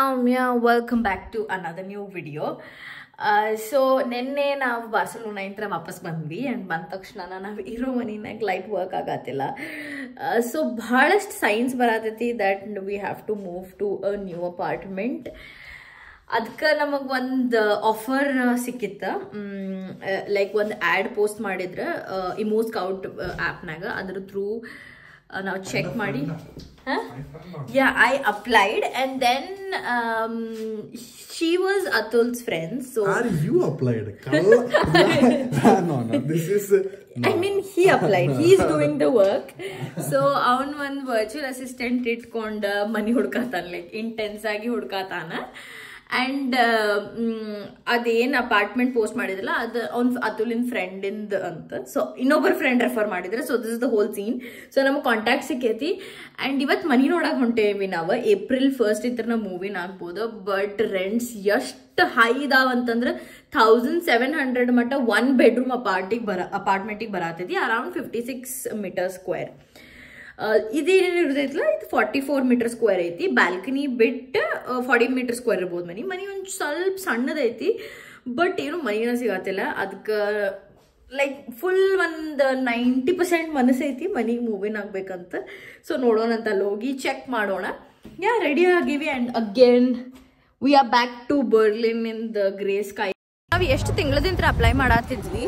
Soumya, welcome back to another new video. So ನಿನ್ನೆ ನಾವು Barcelona ಇಂದ ವಾಪಸ್ ಬಂದ್ವಿ ಅಂಡ್ ಬಂದ ತಕ್ಷಣ ನಾವು ಇರೋ ಮನಿನಾಗ ಲೈಟ್ ವರ್ಕ್ ಆಗತ್ತಿಲ್ಲ. ಸೊ ಬಹಳಷ್ಟು ಸೈನ್ಸ್ ಬರತೈತಿ that we have to move to a new apartment. ಅದಕ್ಕೆ ನಮಗೆ ಒಂದು ಆಫರ್ ಸಿಕ್ಕಿತ್ತ. ಲೈಕ್ ಒಂದು ಆ್ಯಡ್ ಪೋಸ್ಟ್ ಮಾಡಿದ್ರೆ ಇಮೋ ಸ್ಕೌಟ್ ಆ್ಯಪ್ನಾಗ ಅದ್ರ ಥ್ರೂ ನಾವು ಚೆಕ್ ಮಾಡಿ yeah, I applied and then she was Atul's friend. So are you applied? No, this is I mean he applied, he's doing the work. So avun one virtual assistant itkonda money hudkatan, like intense agi hudkatana. And ಅದೇನ್ apartment post ಮಾಡಿದ್ರಲ್ಲ ಅದು ಅವ್ನ ಅತುಲಿನ್ friend ಇಂದ ಅಂತ. So ಇನ್ನೊಬ್ಬರ friend refer ಮಾಡಿದ್ರೆ. So this is the whole scene. So ನಮಗೆ ಕಾಂಟ್ಯಾಕ್ಟ್ ಸಿಕ್ಕೈತಿ ಅಂಡ್ ಇವತ್ತು ಮನಿ ನೋಡಕ್ ಹೊಂಟೇವಿ ನಾವು. April 1st ಇದ್ರ ನಾವು ಮೂವಿನ ಆಗ್ಬೋದು. ಬಟ್ ರೆಂಟ್ಸ್ ಎಷ್ಟು ಹೈ ಇದಾವ ಅಂತಂದ್ರೆ 1700 ಮಟ್ಟ 1 bedroom ಅಪಾರ್ಟ್ಮೆಂಟಿಗೆ ಬರತೈತಿ. Around 56 meter square. ಇದೇನಿರ್ತೈತಲ್ಲ ಇದು 44 meter square ಐತಿ. ಬ್ಯಾಲ್ಕನಿ ಬಿಟ್ಟು 40 meter square ಇರ್ಬೋದು ಮನಿ. ಒಂದು ಸ್ವಲ್ಪ ಸಣ್ಣದೈತಿ ಬಟ್ ಏನು ಮನಿನ ಸಿಗತ್ತಿಲ್ಲ. ಅದಕ್ಕೆ ಲೈಕ್ ಫುಲ್ ಒಂದು 90% ಮನಸ್ಸೈತಿ ಮನಿಗೆ ಮೂವಿನ್ ಆಗ್ಬೇಕಂತ. ಸೊ ನೋಡೋಣ ಅಂತ ಅಲ್ಲಿ ಹೋಗಿ ಚೆಕ್ ಮಾಡೋಣ. ರೆಡಿ ಆಗಿವಿ and again we are back to Berlin in the grey sky. ನಾವು ಎಷ್ಟು ತಿಂಗಳದಿಂದ ಅಪ್ಲೈ ಮಾಡತ್ತಿದ್ವಿ,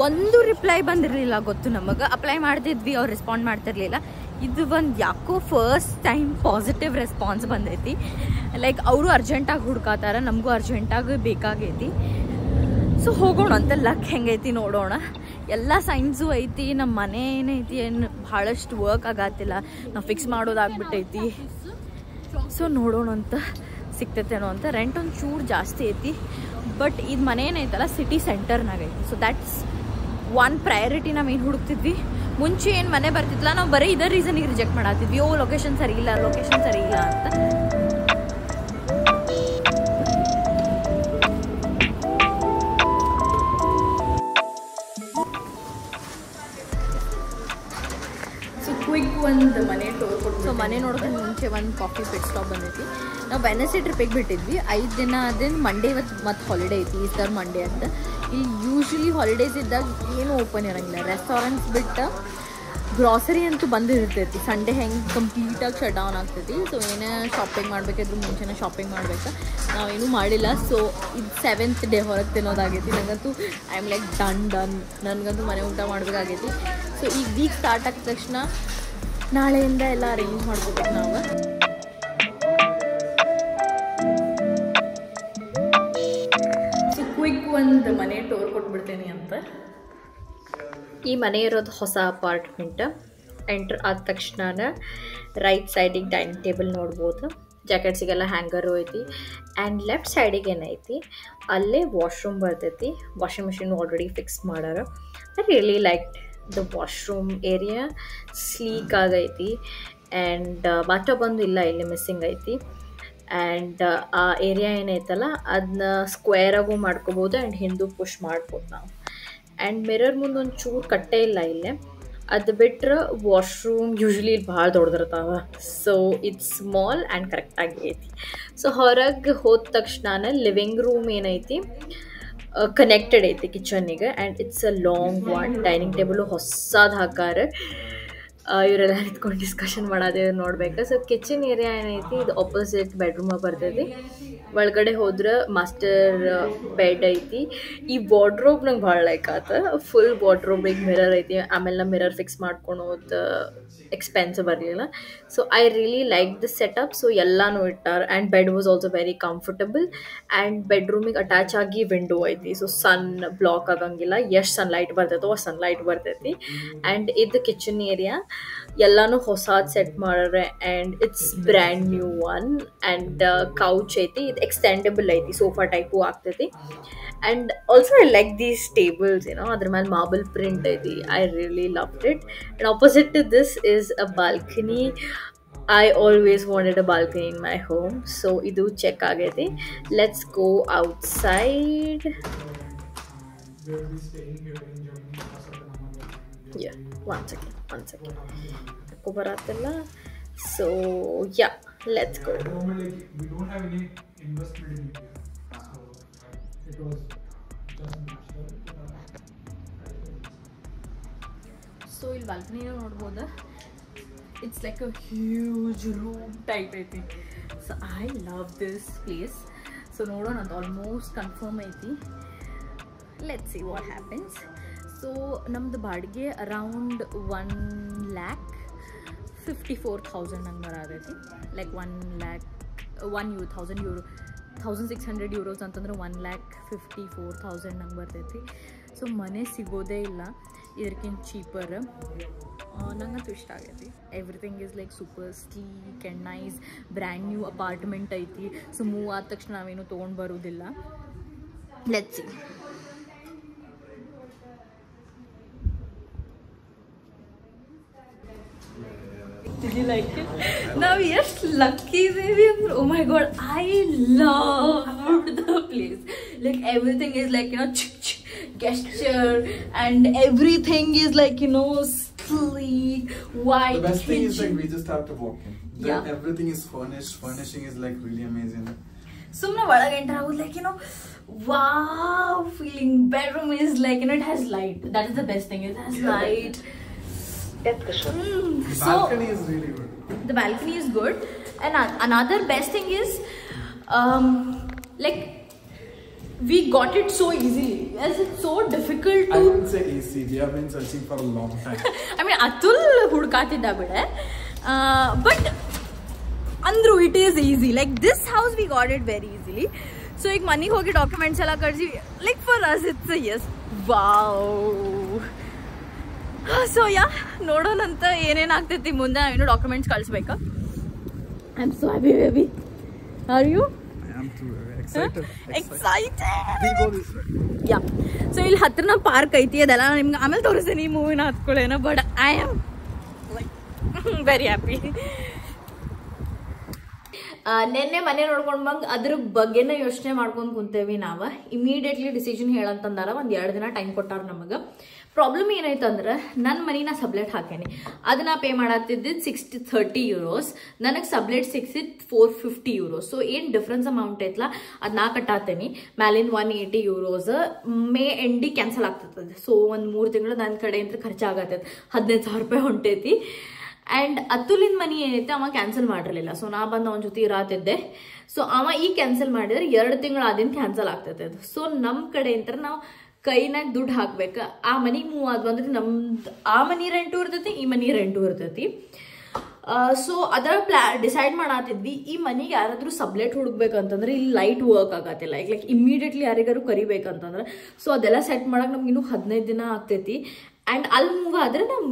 ಒಂದು ರಿಪ್ಲೈ ಬಂದಿರಲಿಲ್ಲ. ಗೊತ್ತು ನಮಗೆ ಅಪ್ಲೈ ಮಾಡ್ತಿದ್ವಿ, ಅವ್ರು ರೆಸ್ಪಾಂಡ್ ಮಾಡ್ತಿರ್ಲಿಲ್ಲ. ಇದು ಒಂದು ಯಾಕೋ ಫಸ್ಟ್ ಟೈಮ್ ಪಾಸಿಟಿವ್ ರೆಸ್ಪಾನ್ಸ್ ಬಂದೈತಿ. ಲೈಕ್ ಅವರು ಅರ್ಜೆಂಟಾಗಿ ಹುಡ್ಕಾತಾರ, ನಮಗೂ ಅರ್ಜೆಂಟಾಗಿ ಬೇಕಾಗೈತಿ. ಸೊ ಹೋಗೋಣ ಅಂತ. ಲಕ್ ಹೆಂಗೈತಿ ನೋಡೋಣ. ಎಲ್ಲ ಸೈನ್ಸು ಐತಿ. ನಮ್ಮ ಮನೆ ಏನೈತಿ ಏನು ಭಾಳಷ್ಟು ವರ್ಕ್ ಆಗತ್ತಿಲ್ಲ, ನಾವು ಫಿಕ್ಸ್ ಮಾಡೋದಾಗ್ಬಿಟ್ಟೈತಿ. ಸೊ ನೋಡೋಣ ಅಂತ ಸಿಗ್ತೈತೇನೋ ಅಂತ. ರೆಂಟ್ ಒಂದು ಚೂರು ಜಾಸ್ತಿ ಐತಿ ಬಟ್ ಇದು ಮನೆ ಏನೈತಲ್ಲ ಸಿಟಿ ಸೆಂಟರ್ನಾಗ ಐತಿ. So that's one priority. ನಾವು ಏನು ಹುಡುಕ್ತಿದ್ವಿ ಮುಂಚೆ ಏನು ಮನೆ ಬರ್ತಿದ್ಲ, ನಾವು ಬರೀ ಇದರ ರೀಸನಿಗೆ ರಿಜೆಕ್ಟ್ ಮಾಡತ್ತಿದ್ವಿ. ಲೊಕೇಶನ್ ಸರಿ ಇಲ್ಲ ಅಂತ. ಕ್ವಿಕ್ ಒಂದು ಮನೆ ಟೂರ್ ಕೊಟ್ಟು. ಸೊ ಮನೆ ನೋಡೋದಕ್ಕೆ ಮುಂಚೆ ಒಂದು ಕಾಫಿ ಪಿಟ್ ಸ್ಟಾಪ್ ಬಂದೈತಿ. ನಾವು ವೆನಸ್ಡೇ ಟ್ರಿಪ್ಪಿಗೆ ಬಿಟ್ಟಿದ್ವಿ. 5 ದಿನ ಅದೇನು ಮಂಡೇ ಇವತ್ತು ಮತ್ತು ಹಾಲಿಡೇ ಐತಿ, ಈಸ್ಟರ್ ಮಂಡೇ ಅಂತ. ಇಲ್ಲಿ ಯೂಶ್ವಲಿ ಹಾಲಿಡೇಸ್ ಇದ್ದಾಗ ಏನೂ ಓಪನ್ ಇರೋಂಗಿಲ್ಲ. ರೆಸ್ಟೋರೆಂಟ್ಸ್ ಬಿಟ್ಟು ಗ್ರಾಸರಿ ಅಂತೂ ಬಂದಿರ್ತೈತಿ. ಸಂಡೇ ಹೆಂಗೆ ಕಂಪ್ಲೀಟಾಗಿ ಶಟ್ ಡೌನ್ ಆಗ್ತೈತಿ. ಸೊ ಏನೇ ಶಾಪಿಂಗ್ ಮಾಡಬೇಕಿದ್ರು ಮುಂಚೆನೇ ಶಾಪಿಂಗ್ ಮಾಡ್ಬೇಕು. ನಾವೇನೂ ಮಾಡಿಲ್ಲ. ಸೊ ಇದು 7th ಡೇ ಹೊರಗೆ ತಿನ್ನೋದಾಗೈತಿ. ನನಗಂತೂ ಐ ಆಮ್ ಲೈಕ್ ಡನ್. ನನಗಂತೂ ಮನೆ ಊಟ ಮಾಡಬೇಕಾಗೈತಿ. ಸೊ ಈಗ ವೀಕ್ ಸ್ಟಾರ್ಟ್ ಆಗಿದ ತಕ್ಷಣ ನಾಳೆಯಿಂದ ಎಲ್ಲ ಅರೇಂಜ್ ಮಾಡ್ಕೋಬೇಕು ನಾವು. ಸೊ ಕ್ವಿಕ್ ಒಂದು ಮನೆ ಟೂರ್ ಕೊಟ್ಬಿಡ್ತೀನಿ ಅಂತ. ಈ ಮನೆ ಇರೋದು ಹೊಸ ಅಪಾರ್ಟ್ಮೆಂಟ್. ಎಂಟ್ರ್ ಆದ ತಕ್ಷಣ ರೈಟ್ ಸೈಡಿಗೆ ಡೈನಿಂಗ್ ಟೇಬಲ್ ನೋಡ್ಬೋದು. ಜಾಕೆಟ್ಸಿಗೆಲ್ಲ ಹ್ಯಾಂಗರು ಐತಿ. ಆ್ಯಂಡ್ ಲೆಫ್ಟ್ ಸೈಡಿಗೆ ಏನೈತಿ ಅಲ್ಲೇ ವಾಶ್ರೂಮ್ ಬರ್ತೈತಿ. ವಾಷಿಂಗ್ ಮಿಷಿನ್ ಆಲ್ರೆಡಿ ಫಿಕ್ಸ್ ಮಾಡ್ಯಾರ. I really like the washroom area. Sleek ಆಗೈತಿ. ಆ್ಯಂಡ್ ಬಾಟಬ್ ಬಂದು ಇಲ್ಲ, ಇಲ್ಲಿ ಮಿಸ್ಸಿಂಗ್ ಐತಿ. ಆ್ಯಂಡ್ ಆ ಏರಿಯಾ ಏನೈತಲ್ಲ ಅದನ್ನ ಸ್ಕ್ವೇರಾಗೂ ಮಾಡ್ಕೋಬೋದು ಆ್ಯಂಡ್ ಹಿಂದೂ ಪುಷ್ ಮಾಡ್ಬೋದು ನಾವು. ಆ್ಯಂಡ್ ಮಿರರ್ ಮುಂದೆ ಒಂದು ಚೂರು ಕಟ್ಟೆ ಇಲ್ಲ ಇಲ್ಲೇ. ಅದು ಬಿಟ್ಟರೆ ವಾಶ್ರೂಮ್ ಯೂಶ್ವಲಿ ಇಲ್ಲಿ ಭಾಳ ದೊಡ್ಡದಿರ್ತಾವ. ಸೊ ಇಟ್ಸ್ ಸ್ಮಾಲ್ ಆ್ಯಂಡ್ ಕರೆಕ್ಟಾಗಿ ಐತಿ. ಸೊ ಹೊರಗೆ ಹೋದ ತಕ್ಷಣ ಲಿವಿಂಗ್ ರೂಮ್ ಏನೈತಿ ಕನೆಕ್ಟೆಡ್ ಐತಿ ಕಿಚನ್ನಿಗೆ. And it's a long one. Dining table ಹೊಸದು ಹಾಕಾರ. ಇವರೆಲ್ಲ ನಿಂತ್ಕೊಂಡು ಡಿಸ್ಕಷನ್ ಮಾಡೋದೇ ನೋಡ್ಬೇಕು. ಸೊ ಕಿಚನ್ ಏರಿಯಾ ಏನೈತಿ ಇದು ಆಪೋಸಿಟ್ ಬೆಡ್ರೂಮಾಗ ಬರ್ತೈತಿ. ಒಳಗಡೆ ಹೋದ್ರೆ ಮಾಸ್ಟರ್ ಬೆಡ್ ಐತಿ. ಈ ವಾರ್ಡ್ರೋಬ್ ನಂಗೆ ಭಾಳ ಲೈಕ್ ಆತ. ಫುಲ್ ವಾರ್ಡ್ರೋಬಿಗೆ ಮಿರರ್ ಐತಿ. ಆಮೇಲೆ ನಮ್ಮ ಮಿರರ್ ಫಿಕ್ಸ್ ಮಾಡ್ಕೊಳೋದು ಎಕ್ಸ್ಪೆನ್ಸ್ ಬರಲಿಲ್ಲ. So I really like this setup. So ಎಲ್ಲನೂ ಇಟ್ಟಾರ. And bed was also very comfortable. And ಬೆಡ್ರೂಮಿಗೆ ಅಟ್ಯಾಚ್ ಆಗಿ ವಿಂಡೋ ಐತಿ. ಸೊ ಸನ್ ಬ್ಲಾಕ್ ಆಗಂಗಿಲ್ಲ. ಎಷ್ಟು ಸನ್ಲೈಟ್ ಬರ್ತೈತೋ ಅಷ್ಟು ಸನ್ಲೈಟ್ ಬರ್ತೈತಿ. ಆ್ಯಂಡ್ ಇದು ಕಿಚನ್ ಏರಿಯಾ ಎಲ್ಲನೂ ಹೊಸದು ಸೆಟ್ ಮಾಡ್ಯಾರೆ. And it's brand new one. And couch ಐತಿ. ಇದು ಎಕ್ಸ್ಟೆಂಡಬಲ್ ಐತಿ, ಸೋಫಾ ಟೈಪು ಆಗ್ತೈತಿ. And also I like these tables ಏನೋ ಅದ್ರ ಮೇಲೆ ಮಾರ್ಬಲ್ ಪ್ರಿಂಟ್ ಐತಿ. I really loved it. And opposite to this is a balcony. I always wanted a balcony in my home. So idu check agayte. Let's go outside. Yeah, one second. Ko baratilla. So yeah, let's go. At the moment, like, we don't have any investment in India, so it was just natural. So ಇಲ್ಲಿ balcony ನೋಡ್ಬೋದಾ, it's like a huge room type ಐತಿ. So I love this place. So ನೋಡೋಣ, ಅದು almost confirm ಐತಿ. Let's see what happens. So ನಮ್ದು ಬಾಡಿಗೆ around 1,54,000 ನಂಗೆ ಬರತೈತಿ. Like 1,000 euro 1,600 euros ಅಂತಂದ್ರೆ 1,54,000 ನಂಗೆ ಬರ್ತೈತಿ. ಸೊ ಮನೆ ಸಿಗೋದೇ ಇಲ್ಲ ಇದಕ್ಕಿಂತ ಚೀಪರ್. ನಂಗಂತೂ ಇಷ್ಟ ಆಗೈತಿ. Everything is like super sleek and nice. Brand new apartment ಐತಿ. ಸೊ ಮೂವ್ ಆದ ತಕ್ಷಣ ನಾವೇನು ತೊಗೊಂಡು ಬರೋದಿಲ್ಲ. Let's see. Did you like it? Now yes, lucky baby. Oh my god, I loved the place. Like everything is like, you know, gesture, and everything is like, you know, sleek, white. The best thing is kitchen. like we just have to walk in. Yeah. Everything is furnished. Furnishing is like really amazing. Sumna ಒಳಗೆ enter I was like, you know, wow, feeling. Bedroom is like, you know, it has light. That is the best thing. It has light. The balcony is really good. The balcony is good, and another best thing is like we got it so easily, as it's so difficult to. I wouldn't say easy. We have been searching for a long time. I mean Atul hudkatidda bide, but andru it is easy. Like this house we got it very easily. So ek money hogi documents ella karsi, like for us it's a yes. Wow. So yeah ನೋಡೋಣಂತ ಏನೇನಾಗ್ತೈತಿ ಮುಂದೆ. ನಾವಿನ್ನೂ documents ಕಳಿಸ್ಬೇಕಾ. I am so happy baby. Are you? I am too excited. Excited. Yeah. So ಇಲ್ಲಿ ಹತ್ರ park ಐತಿ, ಅದೆಲ್ಲ ನಿಮ್ಗೆ ಆಮೇಲೆ ತೋರಿಸ್ತೀನಿ ಈ ಮೂವಿನ ಹತ್ಕೊಳ್ಳೇನೋ. But I am like very happy. ನೆನ್ನೆ ಮನೆ ನೋಡ್ಕೊಂಡು ಬಂದು ಅದ್ರ ಬಗ್ಗೆನ ಯೋಚನೆ ಮಾಡ್ಕೊಂಡು ಕುಂತೇವಿ ನಾವು. ಇಮಿಡಿಯೇಟ್ಲಿ ಡಿಸಿಷನ್ ಹೇಳಂತಂದಾರ. ಒಂದು 2 ದಿನ ಟೈಮ್ ಕೊಟ್ಟಾರ ನಮಗೆ. ಪ್ರಾಬ್ಲಮ್ ಏನಾಯ್ತಂದ್ರೆ ನನ್ನ ಮನಿನ ಸಬ್ಲೆಟ್ ಹಾಕೇನಿ. ಅದನ್ನ ಪೇ ಮಾಡತ್ತಿದ್ದಿದ್ದು 30 euros. ನನಗೆ ಸಬ್ಲೆಟ್ ಸಿಕ್ಸಿದ್ದು 450 euros. ಸೊ ಏನು ಡಿಫ್ರೆನ್ಸ್ ಅಮೌಂಟ್ ಐತಲ್ಲ ಅದು ನಾ ಕಟ್ಟಾತೇನಿ. ಮ್ಯಾಲಿಂದ 180 euros ಮೇ ಎಂಡಿಗೆ ಕ್ಯಾನ್ಸಲ್ ಆಗ್ತದೆ. ಸೊ ಒಂದು 3 ತಿಂಗಳು ನನ್ನ ಕಡೆಯಿಂದ ಖರ್ಚಾಗತ್ತೈತೆ. 15,000 ರೂಪಾಯಿ ಹೊಂಟೈತಿ. ಆ್ಯಂಡ್ ಅತುಲಿನ ಮನಿ ಏನೈತೆ ಅವ ಕ್ಯಾನ್ಸಲ್ ಮಾಡಿರಲಿಲ್ಲ. ಸೊ ನಾ ಬಂದು ಅವನ ಜೊತೆ ಇರಾತಿದ್ದೆ. ಸೊ ಅವ ಈಗ ಕ್ಯಾನ್ಸಲ್ ಮಾಡಿದ್ರೆ 2 ತಿಂಗಳು ಆದಿಂದ ಕ್ಯಾನ್ಸಲ್ ಆಗ್ತೈತೆ ಅದು. ಸೊ ನಮ್ಮ ಕಡೆಯಿಂದ ನಾವು ಕೈನಾಗ ದುಡ್ಡು ಹಾಕ್ಬೇಕು. ಆ ಮನಿ ಮೂವ್ ಆದ್ವು ಅಂದ್ರೆ ನಮ್ದು ಆ ಮನಿ ರೆಂಟು ಇರ್ತೈತಿ, ಈ ಮನಿ ರೆಂಟು ಇರ್ತೈತಿ. ಸೊ ಅದರ ಡಿಸೈಡ್ ಮಾಡತ್ತಿದ್ವಿ. ಈ ಮನಿಗೆ ಯಾರಾದ್ರೂ ಸಬ್ಲೆಟ್ ಹುಡುಕ್ಬೇಕಂತಂದ್ರೆ ಇಲ್ಲಿ ಲೈಟ್ ವರ್ಕ್ ಆಗತ್ತಿಲ್ಲ. ಲೈಕ್ ಇಮಿಡಿಯೇಟ್ಲಿ ಯಾರಿಗಾರು ಕರಿಬೇಕಂತಂದ್ರೆ. ಸೊ ಅದೆಲ್ಲ ಸೆಟ್ ಮಾಡಕ್ಕೆ ನಮ್ಗೆ ಇನ್ನೂ 15 ದಿನ ಆಗ್ತೈತಿ. ಆ್ಯಂಡ್ ಅಲ್ಲಿ ಮೂವ್ ಆದರೆ ನಾವು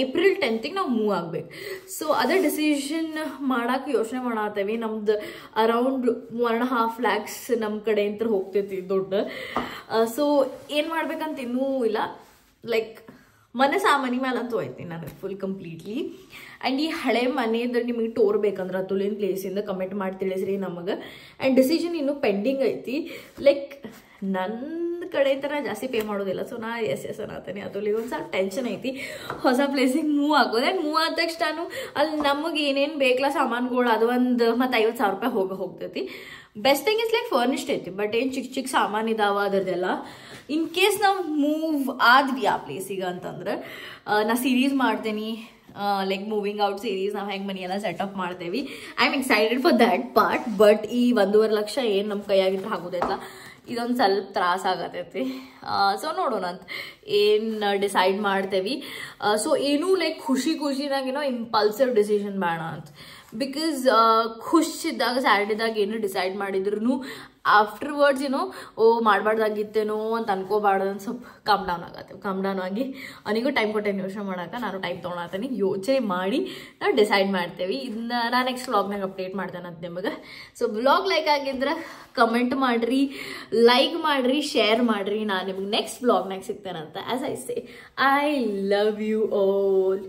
ಏಪ್ರಿಲ್ 10th ನಾವು ಮೂವ್ ಆಗ್ಬೇಕು. ಸೊ ಅದೇ ಡಿಸಿಷನ್ ಮಾಡಕ್ಕೆ ಯೋಚನೆ ಮಾಡತ್ತೇವಿ. ನಮ್ದು ಅರೌಂಡ್ 1.5 lakhs ನಮ್ಮ ಕಡೆ ಅಂತ ಹೋಗ್ತೈತಿ ದುಡ್ಡು. ಸೊ ಏನು ಮಾಡ್ಬೇಕಂತ ಇನ್ನೂ ಇಲ್ಲ. ಲೈಕ್ ಮನಸ್ಸು ಆ ಮನೆ ಮೇಲೆ ಅಂತೂ ಐತಿ ನನಗೆ ಫುಲ್ ಕಂಪ್ಲೀಟ್ಲಿ. ಆ್ಯಂಡ್ ಈ ಹಳೆ ಮನೆಯದು ನಿಮಗೆ ಟೋರ್ ಬೇಕಂದ್ರೆ ಅತುಲಿನ ಪ್ಲೇಸಿಂದ ಕಮೆಂಟ್ ಮಾಡಿ ತಿಳಿಸ್ರಿ ನಮಗೆ. ಆ್ಯಂಡ್ ಡಿಸಿಷನ್ ಇನ್ನೂ ಪೆಂಡಿಂಗ್ ಐತಿ. ಲೈಕ್ ನನ್ನ ಕಡೆ ಥರ ಜಾಸ್ತಿ ಪೇ ಮಾಡೋದಿಲ್ಲ. ಸೊ ನಾ ಎಸ್ ಅನ್ನತೀನಿ. ಅತುಲಿಗೆ ಒಂದು ಸ್ವಲ್ಪ ಟೆನ್ಷನ್ ಐತಿ ಹೊಸ ಪ್ಲೇಸಿಗೆ ಮೂವ್ ಆಗೋದು. ಆ್ಯಂಡ್ ಮೂವ್ ಆದ ತಕ್ಷಣ ಅಲ್ಲಿ ನಮಗೆ ಏನೇನು ಬೇಕಲ್ಲ ಸಾಮಾನುಗಳು ಅದು ಒಂದು ಮತ್ತು 50,000 ರೂಪಾಯಿ ಹೋಗ್ತೈತಿ. Best thing is like furnished ಐತಿ. ಬಟ್ ಏನು ಚಿಕ್ಕ ಸಾಮಾನು ಇದಾವ ಅದರದೆಲ್ಲ ಇನ್ ಕೇಸ್ ನಾವು ಮೂವ್ ಆದ್ವಿ ಆ ಪ್ಲೇಸಿಗೆ ಅಂತಂದ್ರೆ ನಾ ಸೀರೀಸ್ ಮಾಡ್ತೀನಿ. ಲೈಕ್ ಮೂವಿಂಗ್ ಔಟ್ ಸೀರೀಸ್ ನಾವು ಹೆಂಗೆ ಮನೆಯೆಲ್ಲ ಸೆಟಪ್ ಮಾಡ್ತೇವಿ. I am excited for that part. But ಈ 1.5 ಲಕ್ಷ ಏನು ನಮ್ಮ ಕೈಯಾಗಿದ್ರೆ ಆಗೋದೈತಲ್ಲ ಇದೊಂದು ಸ್ವಲ್ಪ ತ್ರಾಸ ಆಗತೈತಿ. ಸೊ ನೋಡೋಣ ಅಂತ ಏನು ಡಿಸೈಡ್ ಮಾಡ್ತೇವಿ. ಸೊ ಏನೂ ಲೈಕ್ ಖುಷಿನಾಗೇನೋ ಇಂಪಲ್ಸಿವ್ ಡಿಸಿಷನ್ ಬೇಡ ಅಂತ. ಬಿಕಾಸ್ ಖುಷಿದ್ದಾಗ ಸ್ಯಾಟರ್ಡೇದಾಗ ಏನು ಡಿಸೈಡ್ ಮಾಡಿದ್ರು ಆಫ್ಟರ್ವರ್ಡ್ಸ್ ಏನೋ ಮಾಡಬಾರ್ದಾಗಿತ್ತೇನೋ ಅಂತ ಅನ್ಕೋಬಾರ್ದು ಅಂತ ಸ್ವಲ್ಪ ಕಾಮ್ ಡೌನ್ ಆಗಿ ಅವನಿಗೂ ಟೈಮ್ ಕೊಟ್ಟೇನೆ ಯೋಚನೆ ಮಾಡೋಕೆ. ನಾನು ಟೈಮ್ ತೊಗೊಳತೀನಿ, ಯೋಚನೆ ಮಾಡಿ ನಾವು ಡಿಸೈಡ್ ಮಾಡ್ತೇವೆ. ಇದನ್ನ ನಾನು ನೆಕ್ಸ್ಟ್ ವ್ಲಾಗ್ನಾಗ ಅಪ್ಡೇಟ್ ಮಾಡ್ತೇನೆ ಅಂತ ನಿಮಗೆ. ಸೊ ವ್ಲಾಗ್ ಲೈಕ್ ಆಗಿದ್ರೆ ಕಮೆಂಟ್ ಮಾಡಿರಿ, ಲೈಕ್ ಮಾಡಿರಿ, ಶೇರ್ ಮಾಡಿರಿ. ನಾನು ನಿಮಗೆ ನೆಕ್ಸ್ಟ್ ವ್ಲಾಗ್ನಾಗ ಸಿಗ್ತೇನಂತ. As I say, I love you all.